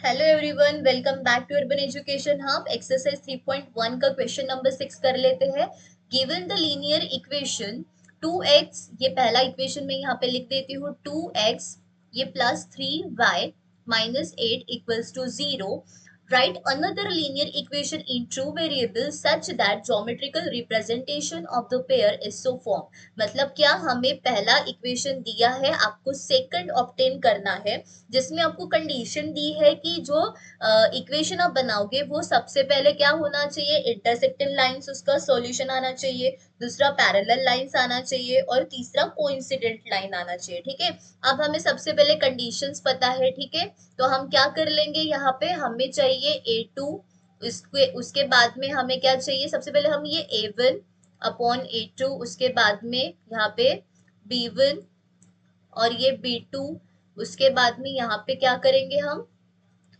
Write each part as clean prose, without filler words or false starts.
Hello everyone, welcome back to urban education hub. Exercise 3.1 का question number 6 कर लेते हैं। Given the linear equation 2x, ये पहला इक्वेशन मैं यहाँ पे लिख देती हूँ 2x ये plus 3y minus 8 equals to 0। Write another linear equation in true variables such that geometrical representation of the pair is so formed। मतलब क्या हमें पहला इक्वेशन दिया है, आपको सेकंड ऑब्टेन करना है जिसमें आपको कंडीशन दी है कि जो इक्वेशन आप बनाओगे वो सबसे पहले क्या होना चाहिए, इंटरसेक्टिंग लाइंस उसका सॉल्यूशन आना चाहिए, दूसरा पैरेलल लाइंस आना चाहिए और तीसरा कोइंसिडेंट लाइन आना चाहिए। ठीक है, अब हमें सबसे पहले कंडीशंस पता है। ठीक है, तो हम क्या कर लेंगे, यहाँ पे हमें चाहिए A2, उसके बाद में हमें क्या चाहिए, सबसे पहले हम ये A1 अपॉन A2, उसके बाद में यहाँ पे B1 और ये B2, उसके बाद में यहाँ पे क्या करेंगे हम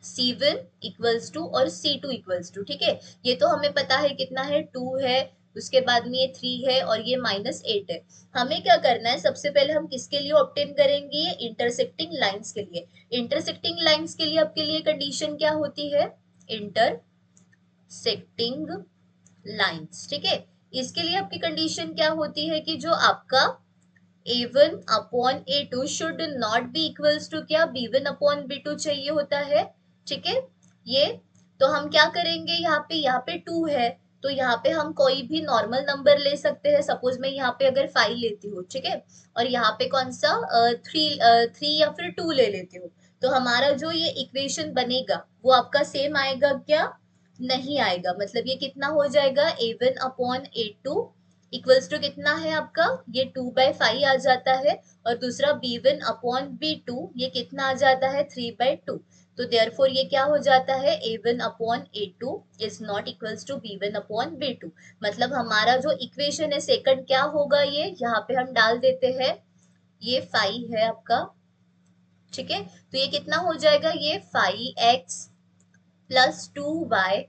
C1 इक्वल्स टू और C2 इक्वल्स टू। ठीक है, ये तो हमें पता है कितना है, 2 है, उसके बाद में ये 3 है और ये -8 है। हमें क्या करना है, सबसे पहले हम किसके लिए ऑब्टेन करेंगे, ये इंटरसेक्टिंग लाइंस के लिए। इंटरसेक्टिंग लाइंस के लिए आपके लिए कंडीशन क्या होती है, इंटरसेक्टिंग लाइंस। ठीक है, इसके लिए आपकी कंडीशन क्या होती है कि जो आपका A1 upon A2 should not be equals to क्या, B1 अपॉन B2 चाहिए होता है। ठीक है, ये तो हम क्या करेंगे, यहाँ पे 2 है तो यहाँ पे हम कोई भी नॉर्मल नंबर ले सकते हैं। सपोज मैं यहाँ पे अगर 5 लेती हूँ, ठीक है, और यहाँ पे कौन सा 3 या फिर 2 ले लेती हूँ, तो हमारा जो ये इक्वेशन बनेगा वो आपका सेम आएगा क्या, नहीं आएगा। मतलब ये कितना हो जाएगा, A1 upon A2 equals to कितना है आपका, ये 2/5 आ जाता है, और दूसरा B1 अपॉन B2 ये कितना आ जाता है, 3/2। तो देयरफॉर ये क्या हो जाता है, A1 upon A2 is not equals to B1 upon B2। मतलब हमारा जो इक्वेशन है सेकंड क्या होगा, ये यहाँ पे हम डाल देते हैं, ये 5 है आपका। ठीक है, तो ये कितना हो जाएगा, ये 5x प्लस 2y,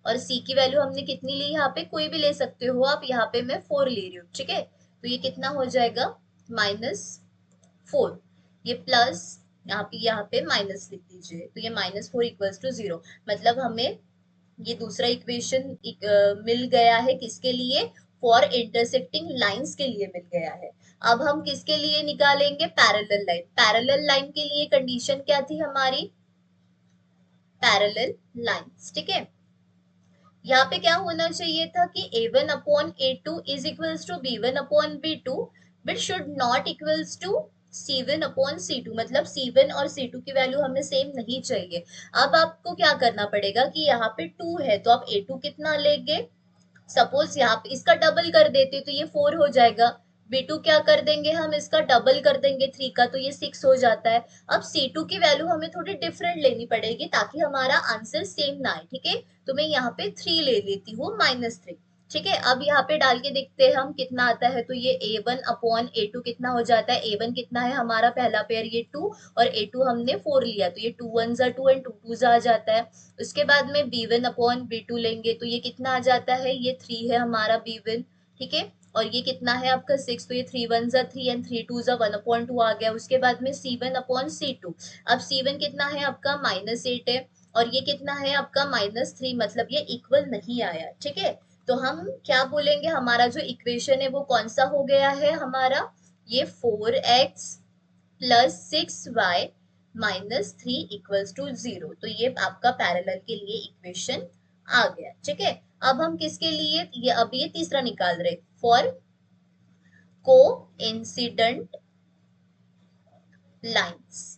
और c की वैल्यू हमने कितनी ली, यहाँ पे कोई भी ले सकते हो आप, यहाँ पे मैं 4 ले रही हूँ। ठीक है, तो ये कितना हो जाएगा, -4, ये प्लस, यहाँ पे माइनस लिख दीजिए, तो ये -4 इक्वल्स टू 0। मतलब हमें ये दूसरा इक्वेशन मिल गया है, किसके लिए, फॉर इंटरसेक्टिंग लाइंस के लिए मिल गया है। अब हम किसके लिए निकालेंगे, पैरेलल लाइन। पैरेलल लाइन के लिए कंडीशन क्या थी हमारी, पैरेलल लाइंस। ठीक है, यहाँ पे क्या होना चाहिए था कि A1 upon A2 is equals to B1 upon B2 but should not equals to C1 upon C2। मतलब C1 और C2 की वैल्यू हमें सेम नहीं चाहिए। अब आपको क्या करना पड़ेगा कि यहाँ पे 2 है तो आप A2 कितना लेंगे, सपोज यहाँ पे इसका डबल कर देते तो ये 4 हो जाएगा। B2 क्या कर देंगे हम, इसका डबल कर देंगे 3 का, तो ये 6 हो जाता है। अब C2 की वैल्यू हमें थोड़ी डिफरेंट लेनी पड़ेगी ताकि हमारा आंसर सेम ना आए। ठीक है, तो मैं यहाँ पे 3 ले लेती हूँ, -3। ठीक है, अब यहाँ पे डाल के देखते हैं हम कितना आता है, तो ये A1 अपॉन A2 कितना हो जाता है, A1 कितना है हमारा पहला पेयर, ये 2, और A2 हमने 4 लिया, तो ये 2 1 2 एंड 2 2 आ जाता है। उसके बाद में B1 अपॉन B2 लेंगे तो ये कितना आ जाता है, ये 3 है हमारा B1। ठीक है, और ये कितना है आपका 6, तो ये 3 1 3 एंड 3 2 1/2 आ गया। उसके बाद में C1 अपॉन C2, अब C1 कितना है आपका -8 है, और ये कितना है आपका -3, मतलब ये इक्वल नहीं आया। ठीक है, तो हम क्या बोलेंगे, हमारा जो इक्वेशन है वो कौन सा हो गया है हमारा, ये 4x plus 6y -3 equals to 0। तो ये आपका पैरेलल के लिए इक्वेशन आ गया। ठीक है, अब हम किसके लिए, ये अब ये तीसरा निकाल रहे, फॉर को इंसिडेंट लाइन्स।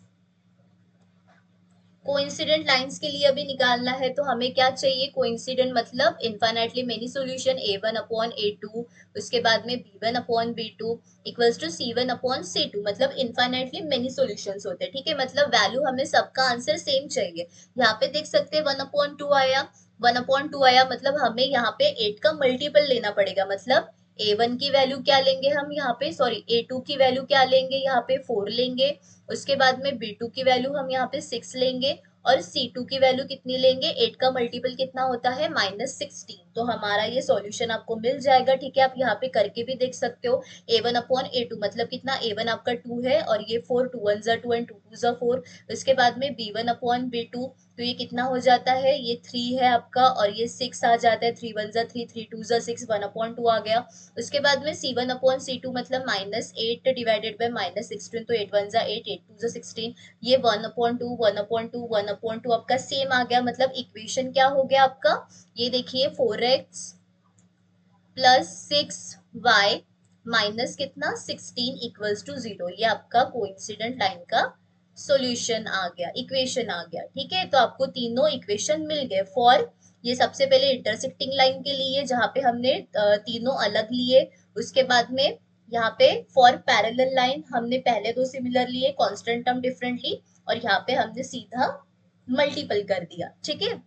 कोइंसिडेंट लाइंस के लिए अभी निकालना है, तो हमें क्या चाहिए, कोइंसिडेंट मतलब infinitely many solution, A1 upon A2, उसके बाद में B1 upon B2 equals to C1 upon C2, मतलब इनफाइनाइटली मेनी सॉल्यूशंस होते हैं। ठीक है, मतलब वैल्यू हमें सबका आंसर सेम चाहिए। यहाँ पे देख सकते हैं 1/2 आया, 1/2 आया, मतलब हमें यहाँ पे 8 का मल्टीपल लेना पड़ेगा। मतलब A1 की वैल्यू क्या लेंगे हम यहाँ पे, सॉरी A2 की वैल्यू क्या लेंगे, यहाँ पे 4 लेंगे, उसके बाद में B2 की वैल्यू हम यहाँ पे 6 लेंगे, और C2 की वैल्यू कितनी लेंगे, 8 का मल्टीपल कितना होता है, -16। तो हमारा ये सॉल्यूशन आपको मिल जाएगा। ठीक है, आप यहाँ पे करके भी देख सकते हो, A1 अपॉन A2 मतलब कितना, A1 आपका 2 है, और ये 4 2 1 2 एंड 2 2 4। उसके बाद में B1 अपॉन B2 तो ये कितना हो जाता है, ये 3 है आपका और ये 6 आ जाता है, 3 वन जा 3, 3 टू जा 6, 1/2 आ गया। उसके बाद में C1/C2 मतलब -8 डिवाइडेड बाय -16, तो 8 वन जा 8, 8 टू जा 16, ये 1/2 1/2 1/2 आपका सेम आ गया। मतलब इक्वेशन क्या हो गया आपका, ये देखिए 4x प्लस 6y माइनस कितना 16 इक्वल्स टू 0, ये आपका कोइंसिडेंट लाइन का सॉल्यूशन आ गया, इक्वेशन आ गया। ठीक है, तो आपको तीनों इक्वेशन मिल गए फॉर, ये सबसे पहले इंटरसेक्टिंग लाइन के लिए जहां पे हमने तीनों अलग लिए। उसके बाद में यहाँ पे फॉर पैरेलल लाइन हमने पहले दो सिमिलर लिए, कांस्टेंट टर्म डिफरेंटली, और यहाँ पे हमने सीधा मल्टीपल कर दिया। ठीक है,